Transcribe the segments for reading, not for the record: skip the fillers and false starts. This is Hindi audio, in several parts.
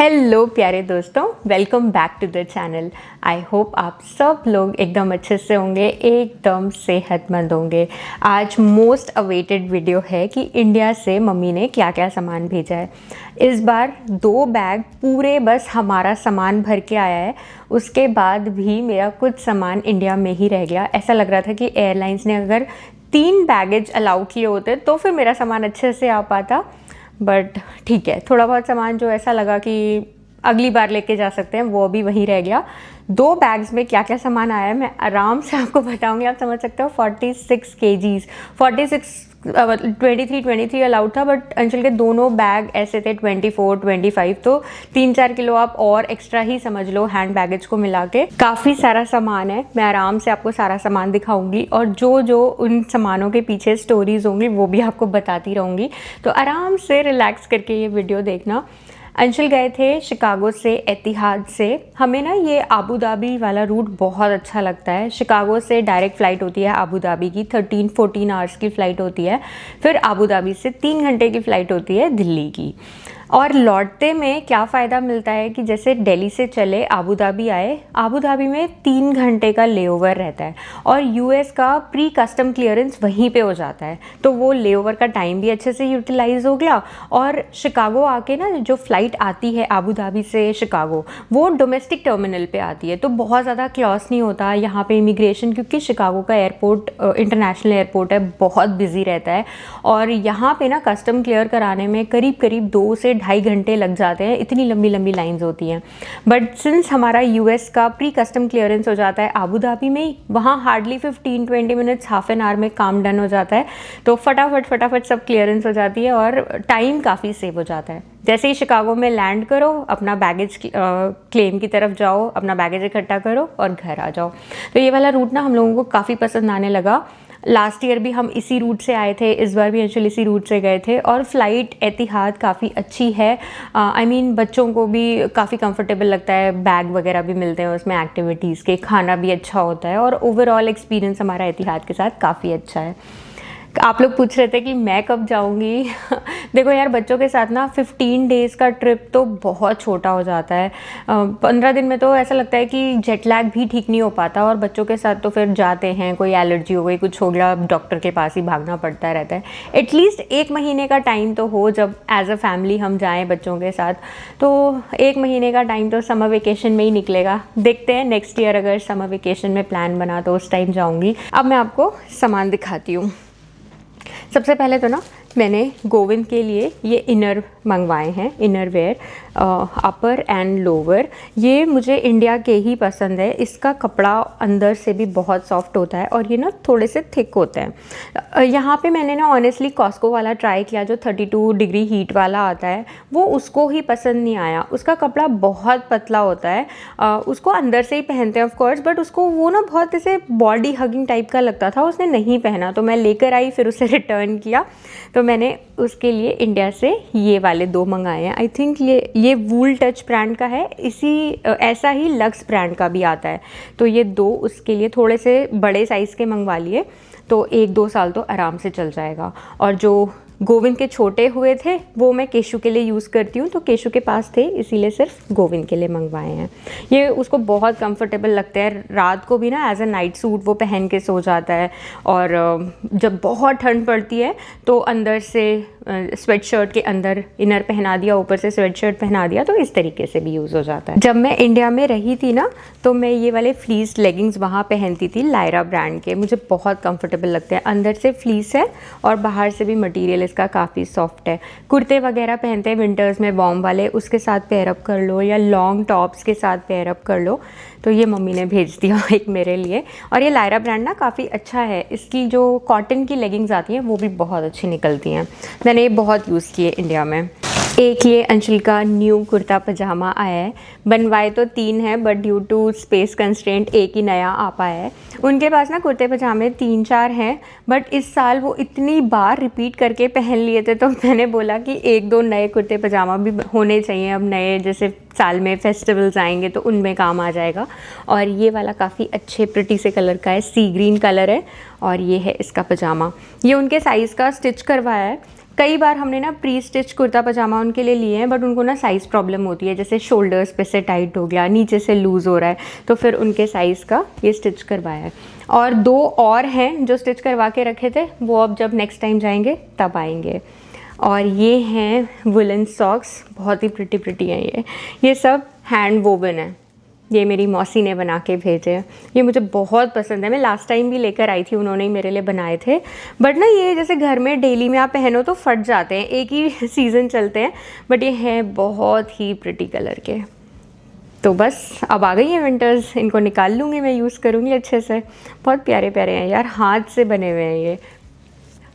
हेलो प्यारे दोस्तों, welcome back to the channel. I hope आप सब लोग एकदम अच्छे से होंगे, एकदम सेहतमंद होंगे। आज मोस्ट अवेटेड वीडियो है कि इंडिया से मम्मी ने क्या क्या सामान भेजा है। इस बार 2 बैग पूरे बस हमारा सामान भर के आया है। उसके बाद भी मेरा कुछ सामान इंडिया में ही रह गया। ऐसा लग रहा था कि एयरलाइंस ने अगर 3 बैगेज अलाउ किए होते तो फिर मेरा सामान अच्छे से आ पाता। बट ठीक है, थोड़ा बहुत सामान जो ऐसा लगा कि अगली बार लेके जा सकते हैं वो भी वहीं रह गया। 2 बैग्स में क्या क्या सामान आया है मैं आराम से आपको बताऊंगी। आप समझ सकते हो 46 kgs, 23 अलाउड था, बट अंशुल के दोनों बैग ऐसे थे 24, 25, तो 3-4 किलो आप और एक्स्ट्रा ही समझ लो हैंड बैगेज को मिला के। काफ़ी सारा सामान है, मैं आराम से आपको सारा सामान दिखाऊंगी और जो जो उन सामानों के पीछे स्टोरीज होंगी वो भी आपको बताती रहूँगी। तो आराम से रिलैक्स करके ये वीडियो देखना। अंशुल गए थे शिकागो से एतिहाद से। हमें ना ये आबू धाबी वाला रूट बहुत अच्छा लगता है। शिकागो से डायरेक्ट फ़्लाइट होती है आबू धाबी की, 13-14 आवर्स की फ़्लाइट होती है। फिर आबू धाबी से 3 घंटे की फ़्लाइट होती है दिल्ली की। और लौटते में क्या फ़ायदा मिलता है कि जैसे दिल्ली से चले आबू धाबी आए, आबू धाबी में 3 घंटे का लेओवर रहता है और यूएस का प्री कस्टम क्लियरेंस वहीं पे हो जाता है, तो वो लेओवर का टाइम भी अच्छे से यूटिलाइज हो गया। और शिकागो आके ना जो फ़्लाइट आती है आबू धाबी से शिकागो, वो डोमेस्टिक टर्मिनल पे आती है, तो बहुत ज़्यादा क्लॉस नहीं होता यहाँ पे इमिग्रेशन, क्योंकि शिकागो का एयरपोर्ट इंटरनेशनल एयरपोर्ट है, बहुत बिजी रहता है। और यहाँ पे ना कस्टम क्लियर कराने में करीब 2 से 2.5 घंटे लग जाते हैं, इतनी लंबी लंबी लाइंस होती हैं। बट सिंस हमारा यूएस का प्री कस्टम क्लियरेंस हो जाता है आबू धाबी में ही, वहाँ hardly 15-20 minutes, half an hour में काम डन हो जाता है, तो फटाफट सब क्लियरेंस हो जाती है और टाइम काफ़ी सेव हो जाता है। जैसे ही शिकागो में लैंड करो, अपना बैगेज क्लेम की तरफ जाओ, अपना बैगेज इकट्ठा करो और घर आ जाओ। तो ये वाला रूट ना हम लोगों को काफ़ी पसंद आने लगा। लास्ट ईयर भी हम इसी रूट से आए थे, इस बार भी अंशुल इसी रूट से गए थे। और फ़्लाइट एतिहाद काफ़ी अच्छी है। आई मीन बच्चों को भी काफ़ी कंफर्टेबल लगता है, बैग वगैरह भी मिलते हैं उसमें एक्टिविटीज़ के, खाना भी अच्छा होता है और ओवरऑल एक्सपीरियंस हमारा एतिहाद के साथ काफ़ी अच्छा है। आप लोग पूछ रहे थे कि मैं कब जाऊंगी। देखो यार, बच्चों के साथ ना 15 डेज़ का ट्रिप तो बहुत छोटा हो जाता है। 15 दिन में तो ऐसा लगता है कि जेट लैग भी ठीक नहीं हो पाता, और बच्चों के साथ तो फिर जाते हैं, कोई एलर्जी हो गई, कुछ हो गया, डॉक्टर के पास ही भागना पड़ता रहता है। एटलीस्ट 1 महीने का टाइम तो हो, जब एज अ फैमिली हम जाएँ बच्चों के साथ, तो 1 महीने का टाइम तो समर वेकेशन में ही निकलेगा। देखते हैं नेक्स्ट ईयर अगर समर वेकेशन में प्लान बना तो उस टाइम जाऊँगी। अब मैं आपको सामान दिखाती हूँ। सबसे पहले तो ना मैंने गोविंद के लिए ये इनर मंगवाए हैं, inner wear, upper and lower. ये मुझे इंडिया के ही पसंद है। इसका कपड़ा अंदर से भी बहुत सॉफ्ट होता है और ये ना थोड़े से थिक होते हैं। यहाँ पे मैंने ना ऑनेस्टली कॉस्को वाला ट्राई किया, जो 32 डिग्री हीट वाला आता है, वो उसको ही पसंद नहीं आया। उसका कपड़ा बहुत पतला होता है, उसको अंदर से ही पहनते हैं ऑफ कोर्स, बट उसको वो ना बहुत ऐसे बॉडी हगिंग टाइप का लगता था, उसने नहीं पहना, तो मैं लेकर आई, फिर उसे रिटर्न किया। तो मैंने उसके लिए इंडिया से ये वाले 2 मंगाए हैं। आई थिंक ये वूल टच ब्रांड का है, ऐसा ही लक्स ब्रांड का भी आता है। तो ये 2 उसके लिए थोड़े से बड़े साइज़ के मंगवा लिए, तो 1-2 साल तो आराम से चल जाएगा। और जो गोविंद के छोटे हुए थे वो मैं केशु के लिए यूज़ करती हूँ, तो केशु के पास थे, इसीलिए सिर्फ गोविंद के लिए मंगवाए हैं। ये उसको बहुत कंफर्टेबल लगता है, रात को भी ना एज अ नाइट सूट वो पहन के सो जाता है। और जब बहुत ठंड पड़ती है तो अंदर से स्वेट शर्ट के अंदर इनर पहना दिया, ऊपर से स्वेट शर्ट पहना दिया, तो इस तरीके से भी यूज़ हो जाता है। जब मैं इंडिया में रही थी ना, तो मैं ये वाले फ्लीस लेगिंग्स वहाँ पहनती थी, लायरा ब्रांड के। मुझे बहुत कंफर्टेबल लगते हैं, अंदर से फ्लीस है और बाहर से भी मटीरियल इसका काफ़ी सॉफ्ट है। कुर्ते वगैरह पहनते हैं विंटर्स में वार्म वाले, उसके साथ पेयर अप कर लो, या लॉन्ग टॉप्स के साथ पेयर अप कर लो। तो ये मम्मी ने भेज दिया एक मेरे लिए। और ये लायरा ब्रांड ना काफ़ी अच्छा है, इसकी जो कॉटन की लेगिंग्स आती हैं वो भी बहुत अच्छी निकलती हैं। मैंने ये बहुत यूज़ किए इंडिया में। एक ये अंशुल का न्यू कुर्ता पजामा आया है। बनवाए तो 3 हैं, but due to space constraint एक ही नया आ पाया है। उनके पास ना कुर्ते पजामे 3-4 हैं, बट इस साल वो इतनी बार रिपीट करके पहन लिए थे, तो मैंने बोला कि 1-2 नए कुर्ते पजामा भी होने चाहिए। अब नए जैसे साल में फेस्टिवल्स आएंगे तो उनमें काम आ जाएगा। और ये वाला काफ़ी अच्छे प्रिटी से कलर का है, सी ग्रीन कलर है, और ये है इसका पजामा। ये उनके साइज़ का स्टिच करवाया है। कई बार हमने ना प्री स्टिच कुर्ता पजामा उनके लिए लिए हैं, बट उनको ना साइज़ प्रॉब्लम होती है, जैसे शोल्डर्स पे से टाइट हो गया, नीचे से लूज़ हो रहा है, तो फिर उनके साइज़ का ये स्टिच करवाया है। और 2 और हैं जो स्टिच करवा के रखे थे, वो अब जब नेक्स्ट टाइम जाएंगे तब आएंगे। और ये हैं वुलन सॉक्स, बहुत ही प्रिटी हैं ये सब हैंड वोवन है, ये मेरी मौसी ने बना के भेजे हैं। ये मुझे बहुत पसंद है, मैं लास्ट टाइम भी लेकर आई थी, उन्होंने ही मेरे लिए बनाए थे। बट ना ये जैसे घर में डेली में आप पहनो तो फट जाते हैं, एक ही सीज़न चलते हैं, बट ये हैं बहुत ही प्रिटी कलर के। तो बस अब आ गई है विंटर्स, इनको निकाल लूँगी मैं, यूज़ करूँगी अच्छे से। बहुत प्यारे प्यारे हैं यार, हाथ से बने हुए हैं ये।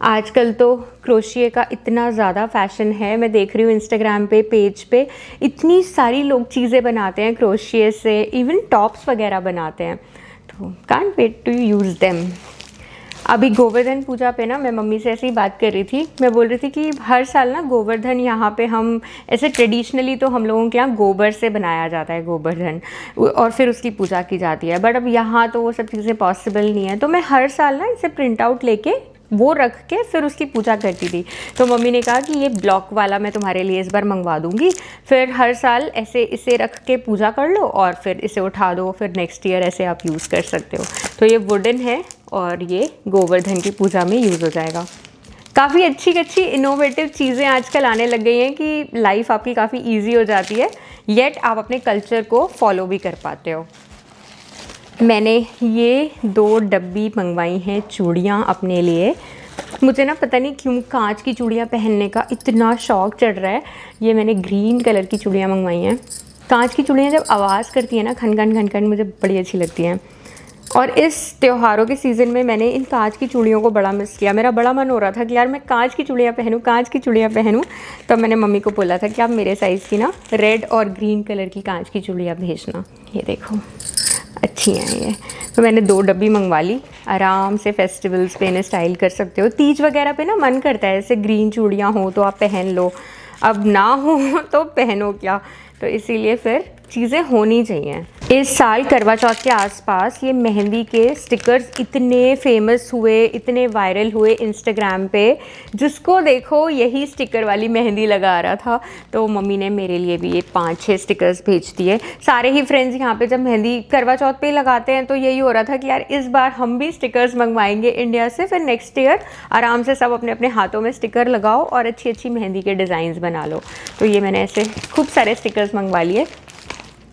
आजकल तो क्रोशिए का इतना ज़्यादा फैशन है, मैं देख रही हूँ इंस्टाग्राम पे, पेज पे इतनी सारी लोग चीज़ें बनाते हैं क्रोशिए से, इवन टॉप्स वगैरह बनाते हैं, तो can't wait to use them. अभी गोवर्धन पूजा पे ना मैं मम्मी से ऐसे ही बात कर रही थी, मैं बोल रही थी कि हर साल ना गोवर्धन यहाँ पे हम ऐसे ट्रेडिशनली तो हम लोगों के यहाँ गोबर से बनाया जाता है गोवर्धन, और फिर उसकी पूजा की जाती है, बट अब यहाँ तो वो सब चीज़ें पॉसिबल नहीं है, तो मैं हर साल ना इसे प्रिंट आउट लेके वो रख के फिर उसकी पूजा करती थी। तो मम्मी ने कहा कि ये ब्लॉक वाला मैं तुम्हारे लिए इस बार मंगवा दूंगी, फिर हर साल ऐसे इसे रख के पूजा कर लो और फिर इसे उठा दो, फिर नेक्स्ट ईयर ऐसे आप यूज़ कर सकते हो। तो ये वुडन है और ये गोवर्धन की पूजा में यूज़ हो जाएगा। काफ़ी अच्छी इनोवेटिव चीज़ें आजकल आने लग गई हैं कि लाइफ आपकी काफ़ी ईजी हो जाती है, येट आप अपने कल्चर को फॉलो भी कर पाते हो। मैंने ये 2 डब्बी मंगवाई हैं चूड़ियाँ अपने लिए। मुझे ना पता नहीं क्यों कांच की चूड़ियाँ पहनने का इतना शौक़ चढ़ रहा है। ये मैंने ग्रीन कलर की चूड़ियाँ मंगवाई हैं। कांच की चूड़ियाँ जब आवाज़ करती हैं ना खन खन मुझे बड़ी अच्छी लगती हैं। और इस त्योहारों के सीज़न में मैंने इन कांच की चूड़ियों को बड़ा मिस किया। मेरा बड़ा मन हो रहा था कि यार मैं कांच की चूड़ियाँ पहनूँ। तो मैंने मम्मी को बोला था कि आप मेरे साइज़ की ना रेड और ग्रीन कलर की कांच की चूड़ियाँ भेजना। ये देखो अच्छी हैं ये। तो मैंने 2 डब्बी मंगवा ली, आराम से फेस्टिवल्स पे इन्हें स्टाइल कर सकते हो। तीज वगैरह पे ना मन करता है ऐसे ग्रीन चूड़ियाँ हो तो आप पहन लो, अब ना हो तो पहनो क्या, तो इसीलिए फिर चीज़ें होनी चाहिए। इस साल करवा चौथ के आसपास ये मेहंदी के स्टिकर्स इतने फेमस हुए, इतने वायरल हुए इंस्टाग्राम पे, जिसको देखो यही स्टिकर वाली मेहंदी लगा रहा था। तो मम्मी ने मेरे लिए भी ये 5-6 स्टिकर्स भेज दिए। सारे ही फ्रेंड्स यहाँ पे जब मेहंदी करवा चौथ पे लगाते हैं तो यही हो रहा था कि यार इस बार हम भी स्टिकर्स मंगवाएंगे इंडिया से, फिर नेक्स्ट ईयर आराम से सब अपने अपने हाथों में स्टिकर लगाओ और अच्छी मेहंदी के डिज़ाइंस बना लो। तो ये मैंने ऐसे खूब सारे स्टिकर्स मंगवा लिए।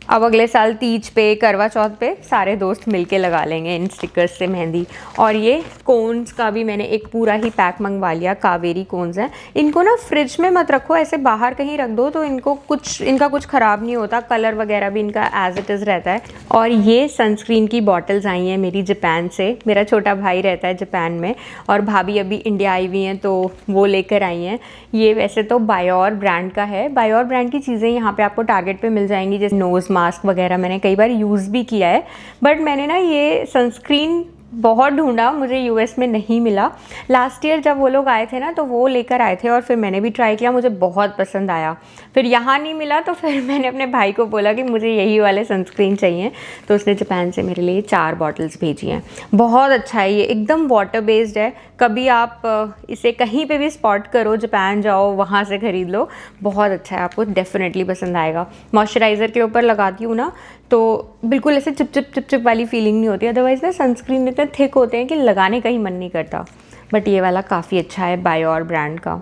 अब अगले साल तीज पे, करवा चौथ पे सारे दोस्त मिलके लगा लेंगे इन स्टिकर्स से मेहंदी। और ये कोन्स का भी मैंने एक पूरा ही पैक मंगवा लिया, कावेरी कोन्स हैं। इनको ना फ्रिज में मत रखो, ऐसे बाहर कहीं रख दो तो इनका कुछ ख़राब नहीं होता, कलर वगैरह भी इनका एज इट इज़ रहता है। और ये सनस्क्रीन की बॉटल्स आई हैं मेरी जापान से। मेरा छोटा भाई रहता है जापान में और भाभी अभी इंडिया आई हुई हैं तो वो लेकर आई हैं। ये वैसे तो बायोर ब्रांड का है। बायोर ब्रांड की चीज़ें यहाँ पे आपको टारगेट पे मिल जाएंगी, जैसे नोज़ मास्क वगैरह मैंने कई बार यूज़ भी किया है। बट मैंने ना ये सनस्क्रीन बहुत ढूंढा, मुझे यूएस में नहीं मिला। लास्ट ईयर जब वो लोग आए थे ना तो वो लेकर आए थे और फिर मैंने भी ट्राई किया, मुझे बहुत पसंद आया। फिर यहाँ नहीं मिला तो फिर मैंने अपने भाई को बोला कि मुझे यही वाले सनस्क्रीन चाहिए, तो उसने जापान से मेरे लिए 4 बॉटल्स भेजी हैं। बहुत अच्छा है ये, एकदम वाटर बेस्ड है। कभी आप इसे कहीं पे भी स्पॉट करो, जापान जाओ वहाँ से ख़रीद लो, बहुत अच्छा है, आपको डेफिनेटली पसंद आएगा। मॉइस्चराइज़र के ऊपर लगाती हूँ ना तो बिल्कुल ऐसे चिप वाली फीलिंग नहीं होती। अदरवाइज़ ना सनस्क्रीन इतने थिक होते हैं कि लगाने का ही मन नहीं करता। बट ये वाला काफ़ी अच्छा है बायोर ब्रांड का।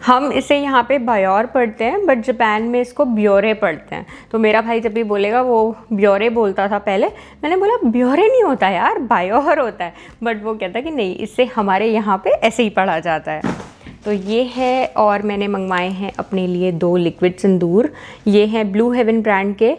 हम इसे यहाँ पे बायोर पढ़ते हैं बट जापान में इसको ब्योरे पढ़ते हैं। तो मेरा भाई जब भी बोलेगा, वो ब्योरे बोलता था पहले, मैंने बोला ब्योरे नहीं होता यार, बायोर होता है। बट वो कहता कि नहीं, इससे हमारे यहाँ पे ऐसे ही पढ़ा जाता है। तो ये है। और मैंने मंगवाए हैं अपने लिए 2 लिक्विड सिंदूर। ये हैं ब्लू हेवन ब्रांड के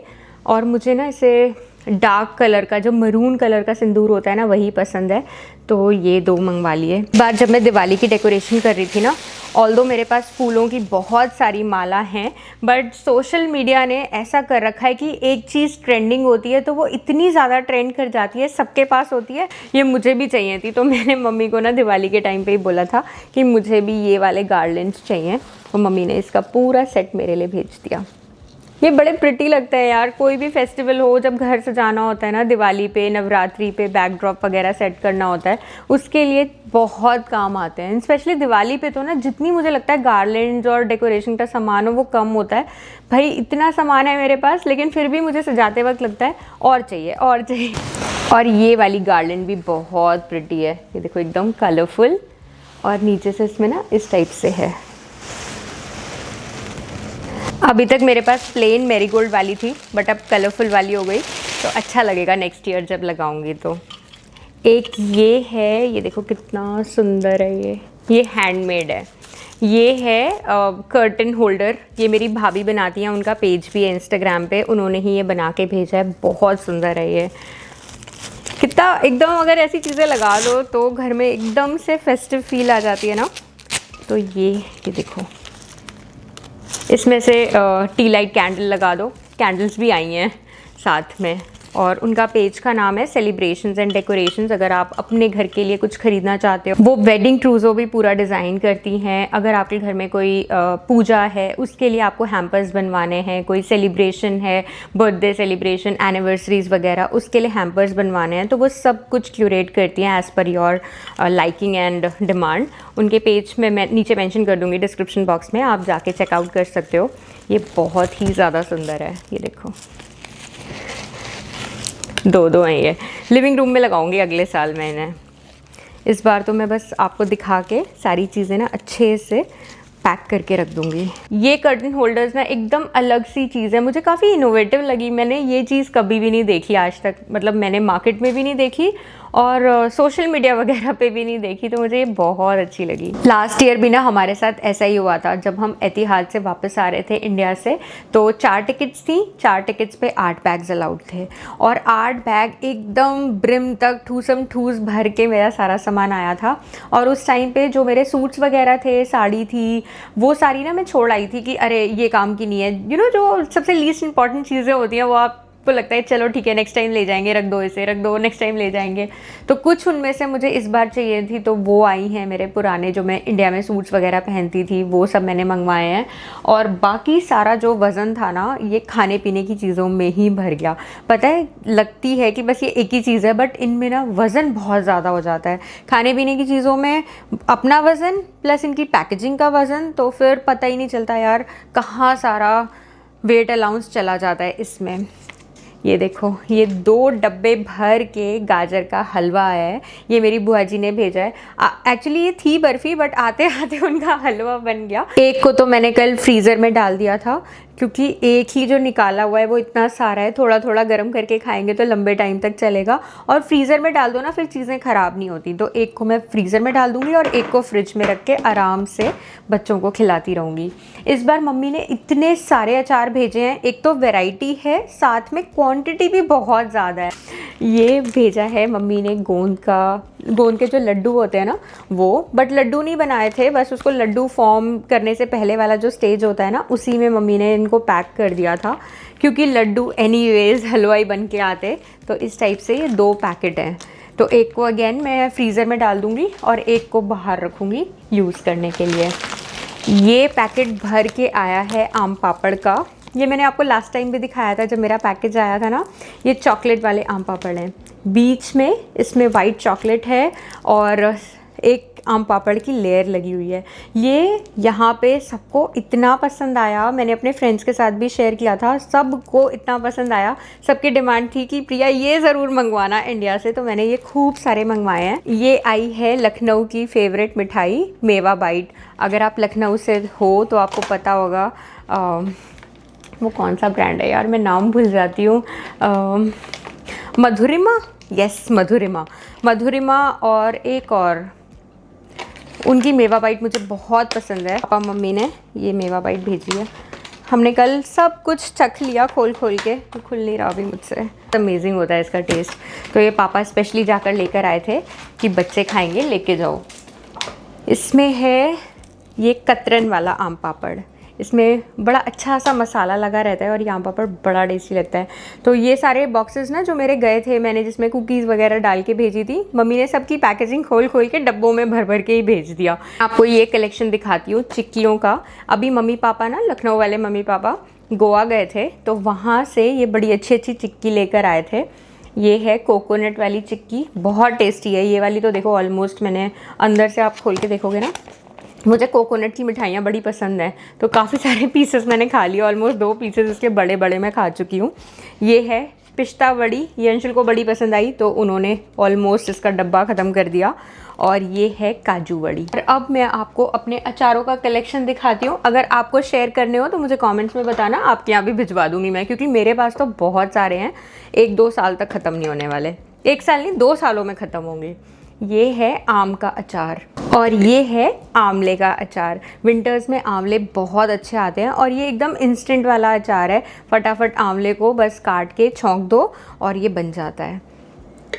और मुझे ना इसे डार्क कलर का, जो मरून कलर का सिंदूर होता है ना, वही पसंद है, तो ये 2 मंगवा लिए। बार जब मैं दिवाली की डेकोरेशन कर रही थी ना, ऑल्दो मेरे पास फूलों की बहुत सारी माला हैं, बट सोशल मीडिया ने ऐसा कर रखा है कि एक चीज़ ट्रेंडिंग होती है तो वो इतनी ज़्यादा ट्रेंड कर जाती है, सबके पास होती है। ये मुझे भी चाहिए थी, तो मैंने मम्मी को ना दिवाली के टाइम पे ही बोला था कि मुझे भी ये वाले गार्लैंड्स चाहिए, तो मम्मी ने इसका पूरा सेट मेरे लिए भेज दिया। ये बड़े प्रिटी लगते हैं यार, कोई भी फेस्टिवल हो, जब घर सजाना होता है ना, दिवाली पे, नवरात्रि पे बैकड्रॉप वगैरह सेट करना होता है, उसके लिए बहुत काम आते हैं। स्पेशली दिवाली पे तो ना, जितनी मुझे लगता है गार्लैंड्स और डेकोरेशन का सामान हो वो कम होता है। भाई इतना सामान है मेरे पास, लेकिन फिर भी मुझे सजाते वक्त लगता है और चाहिए और चाहिए। और ये वाली गार्लैंड भी बहुत प्रिटी है, ये देखो एकदम कलरफुल, और नीचे से इसमें ना इस टाइप से है। अभी तक मेरे पास प्लेन मैरीगोल्ड वाली थी, बट अब कलरफुल वाली हो गई, तो अच्छा लगेगा नेक्स्ट ईयर जब लगाऊंगी तो। एक ये है, ये देखो कितना सुंदर है, ये हैंडमेड है। ये है कर्टन होल्डर, ये मेरी भाभी बनाती हैं, उनका पेज भी है इंस्टाग्राम पे, उन्होंने ही ये बना के भेजा है। बहुत सुंदर है ये, कितना एकदम, अगर ऐसी चीज़ें लगा दो तो घर में एकदम से फेस्टिव फील आ जाती है ना। तो ये देखो, इसमें से टी लाइट कैंडल लगा दो, कैंडल्स भी आई हैं साथ में, और उनका पेज का नाम है सेलिब्रेशंस एंड डेकोरेशंस। अगर आप अपने घर के लिए कुछ खरीदना चाहते हो, वो वेडिंग ट्रूजो भी पूरा डिज़ाइन करती हैं। अगर आपके घर में कोई पूजा है, उसके लिए आपको हैम्पर्स बनवाने हैं, कोई सेलिब्रेशन है, बर्थडे सेलिब्रेशन, एनिवर्सरीज वगैरह, उसके लिए हैम्पर्स बनवाने हैं, तो वो सब कुछ क्यूरेट करती हैं as per your liking and demand. उनके पेज में मैं नीचे मेंशन कर दूँगी डिस्क्रिप्शन बॉक्स में, आप जाके चेकआउट कर सकते हो। ये बहुत ही ज़्यादा सुंदर है, ये देखो, दो हैं ये। लिविंग रूम में लगाऊंगी अगले साल मैं इन्हें। इस बार तो मैं बस आपको दिखा के सारी चीज़ें ना अच्छे से पैक करके रख दूंगी। ये कर्टन होल्डर्स ना एकदम अलग सी चीज़ है, मुझे काफ़ी इनोवेटिव लगी। मैंने ये चीज़ कभी भी नहीं देखी आज तक, मतलब मैंने मार्केट में भी नहीं देखी और सोशल मीडिया वगैरह पे भी नहीं देखी, तो मुझे ये बहुत अच्छी लगी। लास्ट ईयर भी ना हमारे साथ ऐसा ही हुआ था, जब हम एतिहाद से वापस आ रहे थे इंडिया से, तो 4 टिकट्स थी, 4 टिकट्स पे 8 बैग्स अलाउड थे, और 8 बैग एकदम ब्रिम तक ठूसम ठूस भर के मेरा सारा सामान आया था। और उस टाइम पे जो मेरे सूट्स वगैरह थे, साड़ी थी, वो सारी ना मैं छोड़ आई थी कि अरे ये काम की नहीं है। जो सबसे लीस्ट इंपॉर्टेंट चीज़ें होती हैं वो आपको लगता है चलो ठीक है नेक्स्ट टाइम ले जाएंगे, रख दो इसे, रख दो, नेक्स्ट टाइम ले जाएंगे। तो कुछ उनमें से मुझे इस बार चाहिए थी, तो वो आई हैं। मेरे पुराने जो मैं इंडिया में सूट्स वगैरह पहनती थी वो सब मैंने मंगवाए हैं, और बाकी सारा जो वज़न था ना, ये खाने पीने की चीज़ों में ही भर गया। पता है, लगती है कि बस ये एक ही चीज़ है, बट इनमें ना वज़न बहुत ज़्यादा हो जाता है। खाने पीने की चीज़ों में अपना वज़न प्लस इनकी पैकेजिंग का वज़न, तो फिर पता ही नहीं चलता यार कहाँ सारा वेट अलाउंस चला जाता है इसमें। ये देखो, ये 2 डब्बे भर के गाजर का हलवा है, ये मेरी बुआ जी ने भेजा है। एक्चुअली ये थी बर्फ़ी, बट आते आते उनका हलवा बन गया। एक को तो मैंने कल फ्रीज़र में डाल दिया था, क्योंकि एक ही जो निकाला हुआ है वो इतना सारा है, थोड़ा थोड़ा गर्म करके खाएंगे तो लंबे टाइम तक चलेगा। और फ्रीज़र में डाल दो ना, फिर चीज़ें ख़राब नहीं होती। तो एक को मैं फ्रीज़र में डाल दूँगी और एक को फ्रिज में रख के आराम से बच्चों को खिलाती रहूँगी। इस बार मम्मी ने इतने सारे अचार भेजे हैं, एक तो वैरायटी है, साथ में क्वांटिटी भी बहुत ज़्यादा है। ये भेजा है मम्मी ने गोंद के जो लड्डू होते हैं ना वो, बट लड्डू नहीं बनाए थे, बस उसको लड्डू फॉर्म करने से पहले वाला जो स्टेज होता है ना, उसी में मम्मी ने इनको पैक कर दिया था, क्योंकि लड्डू एनीवेज हलवाई बन के आते। तो इस टाइप से ये 2 पैकेट हैं, तो एक को अगेन मैं फ्रीज़र में डाल दूँगी और एक को बाहर रखूँगी यूज़ करने के लिए। ये पैकेट भर के आया है आम पापड़ का, ये मैंने आपको लास्ट टाइम भी दिखाया था जब मेरा पैकेज आया था ना। ये चॉकलेट वाले आम पापड़ हैं, बीच में इसमें वाइट चॉकलेट है और एक आम पापड़ की लेयर लगी हुई है। ये यहाँ पे सबको इतना पसंद आया, मैंने अपने फ्रेंड्स के साथ भी शेयर किया था, सबको इतना पसंद आया। सबकी डिमांड थी कि प्रिया ये ज़रूर मंगवाना इंडिया से, तो मैंने ये खूब सारे मंगवाए हैं। ये आई है लखनऊ की फेवरेट मिठाई मेवा बाइट। अगर आप लखनऊ से हो तो आपको पता होगा, वो कौन सा ब्रांड है यार, मैं नाम भूल जाती हूँ, मधुरिमा, यस मधुरिमा, और एक और उनकी मेवा बाइट मुझे बहुत पसंद है। पापा मम्मी ने ये मेवा बाइट भेजी है, हमने कल सब कुछ चख लिया खोल के, तो खुल नहीं रहा अभी मुझसे। अमेजिंग होता है इसका टेस्ट। तो ये पापा स्पेशली जाकर लेकर आए थे कि बच्चे खाएंगे, लेके जाओ। इसमें है ये कतरन वाला आम पापड़, इसमें बड़ा अच्छा सा मसाला लगा रहता है और ये आम पापड़ बड़ा टेस्टी लगता है। तो ये सारे बॉक्सेस ना जो मेरे गए थे, मैंने जिसमें कुकीज़ वगैरह डाल के भेजी थी, मम्मी ने सबकी पैकेजिंग खोल के डब्बों में भर के ही भेज दिया। आपको ये कलेक्शन दिखाती हूँ चिक्कियों का। अभी मम्मी पापा ना, लखनऊ वाले मम्मी पापा, गोवा गए थे तो वहाँ से ये बड़ी अच्छी अच्छी चिक्की लेकर आए थे। ये है कोकोनट वाली चिक्की, बहुत टेस्टी है ये वाली। तो देखो ऑलमोस्ट मैंने अंदर से, आप खोल के देखोगे ना, मुझे कोकोनट की मिठाइयाँ बड़ी पसंद हैं तो काफ़ी सारे पीसेस मैंने खा लिए, ऑलमोस्ट 2 पीसेस इसके बड़े बड़े मैं खा चुकी हूँ। ये है पिस्ता वड़ी, ये अंशुल को बड़ी पसंद आई तो उन्होंने ऑलमोस्ट इसका डब्बा ख़त्म कर दिया। और ये है काजू वड़ी। और अब मैं आपको अपने अचारों का कलेक्शन दिखाती हूँ। अगर आपको शेयर करने हो तो मुझे कमेंट्स में बताना, आपके यहाँ भी भिजवा दूँगी मैं, क्योंकि मेरे पास तो बहुत सारे हैं, 1-2 साल तक ख़त्म नहीं होने वाले। 1 साल नहीं, 2 सालों में ख़त्म होंगे। ये है आम का अचार और ये है आंवले का अचार। विंटर्स में आंवले बहुत अच्छे आते हैं और ये एकदम इंस्टेंट वाला अचार है। फटाफट आंवले को बस काट के छौंक दो और ये बन जाता है।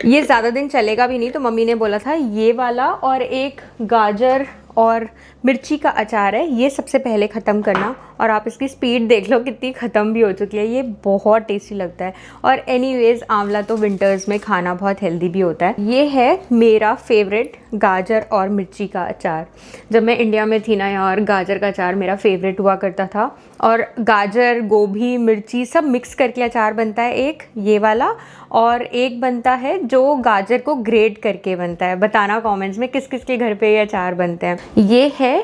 ये ज़्यादा दिन चलेगा भी नहीं, तो मम्मी ने बोला था ये वाला और एक गाजर और मिर्ची का अचार है, ये सबसे पहले ख़त्म करना। और आप इसकी स्पीड देख लो कितनी ख़त्म भी हो चुकी है, ये बहुत टेस्टी लगता है। और एनीवेज आंवला तो विंटर्स में खाना बहुत हेल्दी भी होता है। ये है मेरा फेवरेट गाजर और मिर्ची का अचार। जब मैं इंडिया में थी ना यार, गाजर का अचार मेरा फेवरेट हुआ करता था। और गाजर, गोभी, मिर्ची सब मिक्स करके अचार बनता है एक, ये वाला, और एक बनता है जो गाजर को ग्रेट करके बनता है। बताना कमेंट्स में किस किस के घर पे ये अचार बनते हैं। ये है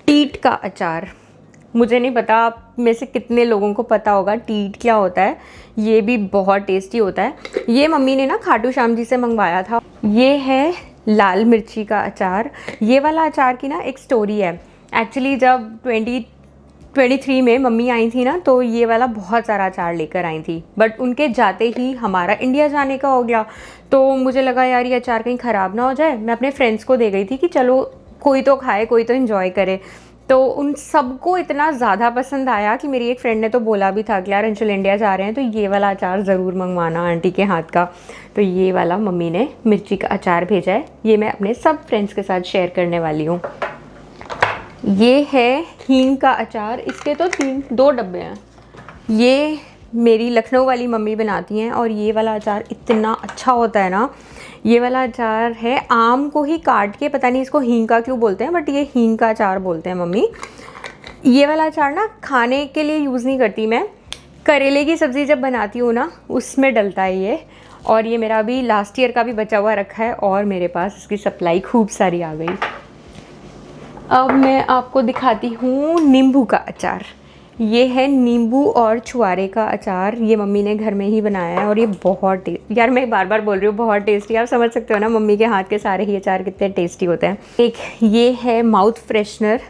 टीट का अचार। मुझे नहीं पता आप में से कितने लोगों को पता होगा टीट क्या होता है। ये भी बहुत टेस्टी होता है। ये मम्मी ने ना खाटू श्याम जी से मंगवाया था। ये है लाल मिर्ची का अचार। ये वाला अचार की ना एक स्टोरी है। एक्चुअली जब 2023 में मम्मी आई थी ना, तो ये वाला बहुत सारा अचार लेकर आई थी, बट उनके जाते ही हमारा इंडिया जाने का हो गया। तो मुझे लगा यार ये अचार कहीं ख़राब ना हो जाए। मैं अपने फ्रेंड्स को दे गई थी कि चलो कोई तो खाए, कोई तो एंजॉय करे। तो उन सबको इतना ज़्यादा पसंद आया कि मेरी एक फ्रेंड ने तो बोला भी था कि यार अंशुल इंडिया जा रहे हैं तो ये वाला अचार ज़रूर मंगवाना आंटी के हाथ का। तो ये वाला मम्मी ने मिर्ची का अचार भेजा है, ये मैं अपने सब फ्रेंड्स के साथ शेयर करने वाली हूँ। ये है हींग का अचार। इसके तो 2 डब्बे हैं। ये मेरी लखनऊ वाली मम्मी बनाती हैं और ये वाला अचार इतना अच्छा होता है ना। ये वाला अचार है आम को ही काट के, पता नहीं इसको हींग का क्यों बोलते हैं, बट ये हींग का अचार बोलते हैं मम्मी। ये वाला अचार ना खाने के लिए यूज़ नहीं करती मैं, करेले की सब्ज़ी जब बनाती हूँ ना उसमें डलता है ये। और ये मेरा अभी लास्ट ईयर का भी बचा हुआ रखा है और मेरे पास इसकी सप्लाई खूब सारी आ गई। अब मैं आपको दिखाती हूँ नींबू का अचार। ये है नींबू और छुआरे का अचार। ये मम्मी ने घर में ही बनाया है और ये बहुत यार मैं बार बार बोल रही हूँ बहुत टेस्टी। आप समझ सकते हो ना मम्मी के हाथ के सारे ही अचार कितने टेस्टी होते हैं। एक ये है माउथ फ्रेशनर।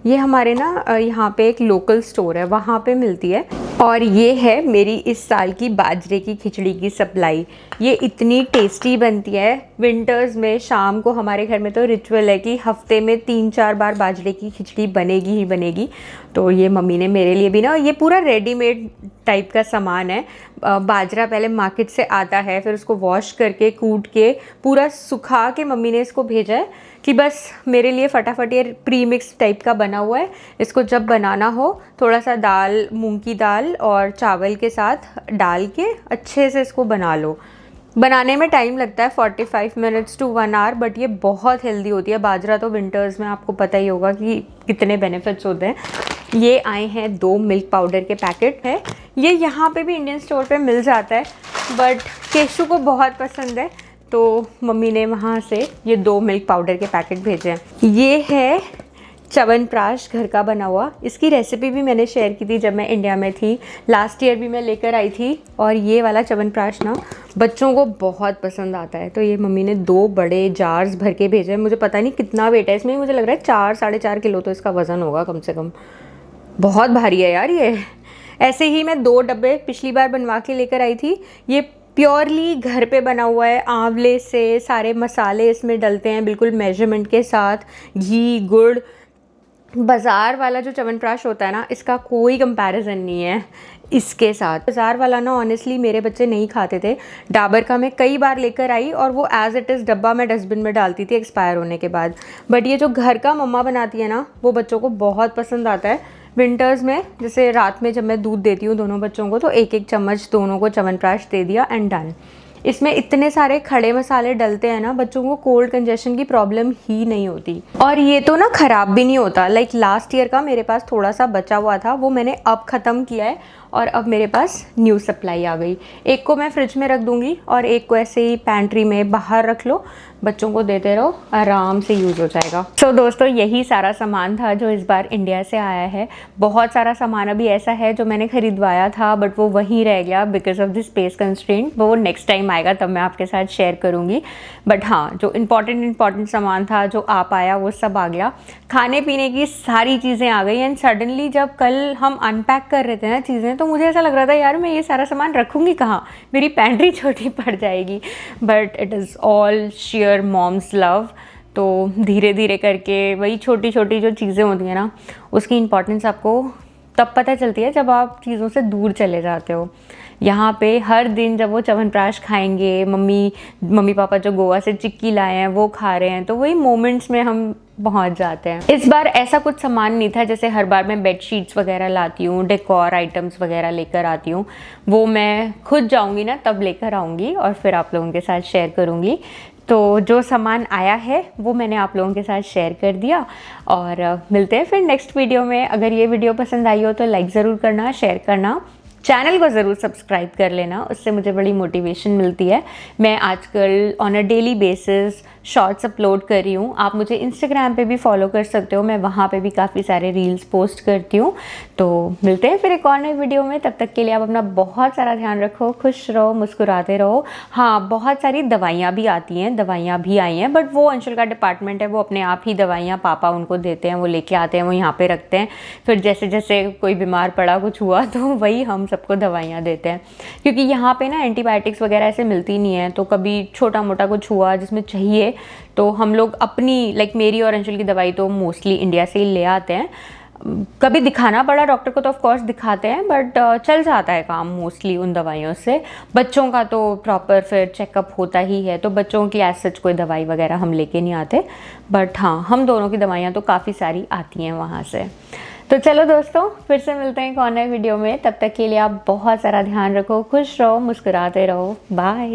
ये हमारे ना यहाँ पे एक लोकल स्टोर है, वहाँ पे मिलती है। और ये है मेरी इस साल की बाजरे की खिचड़ी की सप्लाई। ये इतनी टेस्टी बनती है। विंटर्स में शाम को हमारे घर में तो रिचुअल है कि हफ्ते में 3-4 बार बाजरे की खिचड़ी बनेगी ही बनेगी। तो ये मम्मी ने मेरे लिए भी ना, ये पूरा रेडीमेड टाइप का सामान है। बाजरा पहले मार्केट से आता है, फिर उसको वॉश करके कूट के पूरा सुखा के मम्मी ने इसको भेजा है कि बस मेरे लिए फटाफट ये प्री मिक्स टाइप का बना हुआ है। इसको जब बनाना हो थोड़ा सा दाल, मूंग की दाल और चावल के साथ डाल के अच्छे से इसको बना लो। बनाने में टाइम लगता है 45 मिनट्स टू 1 आवर, बट ये बहुत हेल्दी होती है। बाजरा तो विंटर्स में आपको पता ही होगा कि कितने बेनिफिट्स होते हैं। ये आए हैं 2 मिल्क पाउडर के पैकेट है। ये यहाँ पे भी इंडियन स्टोर पे मिल जाता है, बट केशु को बहुत पसंद है तो मम्मी ने वहाँ से ये 2 मिल्क पाउडर के पैकेट भेजे हैं। ये है च्यवनप्राश घर का बना हुआ। इसकी रेसिपी भी मैंने शेयर की थी जब मैं इंडिया में थी, लास्ट ईयर भी मैं लेकर आई थी। और ये वाला च्यवनप्राश ना बच्चों को बहुत पसंद आता है, तो ये मम्मी ने 2 बड़े जार्स भर के भेजे हैं। मुझे पता नहीं कितना वेट है इसमें, मुझे लग रहा है 4-4.5 किलो तो इसका वज़न होगा कम से कम। बहुत भारी है यार ये। ऐसे ही मैं 2 डब्बे पिछली बार बनवा के लेकर आई थी। ये प्योरली घर पे बना हुआ है, आंवले से सारे मसाले इसमें डलते हैं बिल्कुल मेजरमेंट के साथ, घी, गुड़। बाज़ार वाला जो च्यवनप्राश होता है ना, इसका कोई कंपैरिजन नहीं है इसके साथ। बाज़ार वाला ना ऑनेस्टली मेरे बच्चे नहीं खाते थे। डाबर का मैं कई बार लेकर आई और वो एज़ इट इज़ डब्बा में डस्टबिन में डालती थी एक्सपायर होने के बाद। बट ये जो घर का मम्मा बनाती है ना, वो बच्चों को बहुत पसंद आता है। विंटर्स में जैसे रात में जब मैं दूध देती हूँ दोनों बच्चों को, तो 1-1 चम्मच दोनों को च्यवनप्राश दे दिया एंड डन। इसमें इतने सारे खड़े मसाले डलते हैं ना, बच्चों को कोल्ड कंजेशन की प्रॉब्लम ही नहीं होती। और ये तो ना ख़राब भी नहीं होता। लाइक लास्ट ईयर का मेरे पास थोड़ा सा बचा हुआ था, वो मैंने अब ख़त्म किया है और अब मेरे पास न्यू सप्लाई आ गई। एक को मैं फ्रिज में रख दूँगी और एक को ऐसे ही पैंट्री में बाहर रख लो, बच्चों को देते रहो, आराम से यूज़ हो जाएगा। सो दोस्तों, यही सारा सामान था जो इस बार इंडिया से आया है। बहुत सारा सामान अभी ऐसा है जो मैंने खरीदवाया था बट वो वहीं रह गया because of the space constraint. वो नेक्स्ट टाइम आएगा तब मैं आपके साथ शेयर करूँगी। बट हाँ, जो इंपॉर्टेंट सामान था जो आ पाया वो सब आ गया। खाने पीने की सारी चीज़ें आ गई एंड सडनली जब कल हम अनपैक कर रहे थे ना चीज़ें, तो मुझे ऐसा लग रहा था यार मैं ये सारा सामान रखूँगी कहाँ, मेरी पैंट्री छोटी पड़ जाएगी। But it is all share moms love. तो धीरे धीरे करके वही छोटी छोटी जो चीज़ें होती हैं ना, उसकी इम्पॉर्टेंस आपको तब पता चलती है जब आप चीज़ों से दूर चले जाते हो। यहाँ पे हर दिन जब वो च्यवनप्राश खाएंगे, मम्मी पापा जो गोवा से चिक्की लाए हैं वो खा रहे हैं, तो वही मोमेंट्स में हम पहुँच जाते हैं। इस बार ऐसा कुछ सामान नहीं था जैसे हर बार मैं बेडशीट्स वगैरह लाती हूँ, डेकोर आइटम्स वगैरह लेकर आती हूँ। वो मैं खुद जाऊँगी ना तब लेकर आऊँगी और फिर आप लोगों के साथ शेयर करूँगी। तो जो सामान आया है वो मैंने आप लोगों के साथ शेयर कर दिया और मिलते हैं फिर नेक्स्ट वीडियो में। अगर ये वीडियो पसंद आई हो तो लाइक ज़रूर करना, शेयर करना, चैनल को ज़रूर सब्सक्राइब कर लेना, उससे मुझे बड़ी मोटिवेशन मिलती है। मैं आजकल on a daily basis shorts upload कर रही हूँ। आप मुझे इंस्टाग्राम पे भी फॉलो कर सकते हो, मैं वहाँ पे भी काफ़ी सारे रील्स पोस्ट करती हूँ। तो मिलते हैं फिर एक और नई वीडियो में। तब तक के लिए आप अपना बहुत सारा ध्यान रखो, खुश रहो, मुस्कुराते रहो। हाँ, बहुत सारी दवाइयाँ भी आती हैं, दवाइयाँ भी आई हैं, बट वो अंशुल का डिपार्टमेंट है, वो अपने आप ही दवाइयाँ पापा उनको देते हैं, वो लेके आते हैं, वो यहाँ पे रखते हैं। फिर जैसे जैसे कोई बीमार पड़ा, कुछ हुआ, तो वही हम सबको दवाइयाँ देते हैं। क्योंकि यहाँ पे ना एंटीबायोटिक्स वगैरह ऐसे मिलती नहीं है, तो कभी छोटा मोटा कुछ हुआ जिसमें चाहिए तो हम लोग अपनी मेरी और अंशुल की दवाई तो मोस्टली इंडिया से ही ले आते हैं। कभी दिखाना पड़ा डॉक्टर को तो ऑफ कोर्स दिखाते हैं, बट चल जाता है काम मोस्टली उन दवाइयों से। बच्चों का तो प्रॉपर फिर चेकअप होता ही है, तो बच्चों की एज सच कोई दवाई वगैरह हम लेके नहीं आते। बट हाँ, हम दोनों की दवाइयाँ तो काफ़ी सारी आती हैं वहाँ से। तो चलो दोस्तों, फिर से मिलते हैं एक और नए वीडियो में। तब तक के लिए आप बहुत सारा ध्यान रखो, खुश रहो, मुस्कुराते रहो। बाय।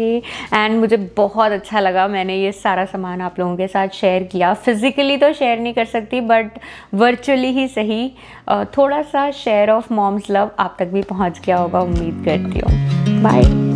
एंड मुझे बहुत अच्छा लगा, मैंने ये सारा सामान आप लोगों के साथ शेयर किया। फिज़िकली तो शेयर नहीं कर सकती बट वर्चुअली ही सही, थोड़ा सा शेयर ऑफ मॉम्स लव आप तक भी पहुंच गया होगा, उम्मीद करती हूँ। बाय।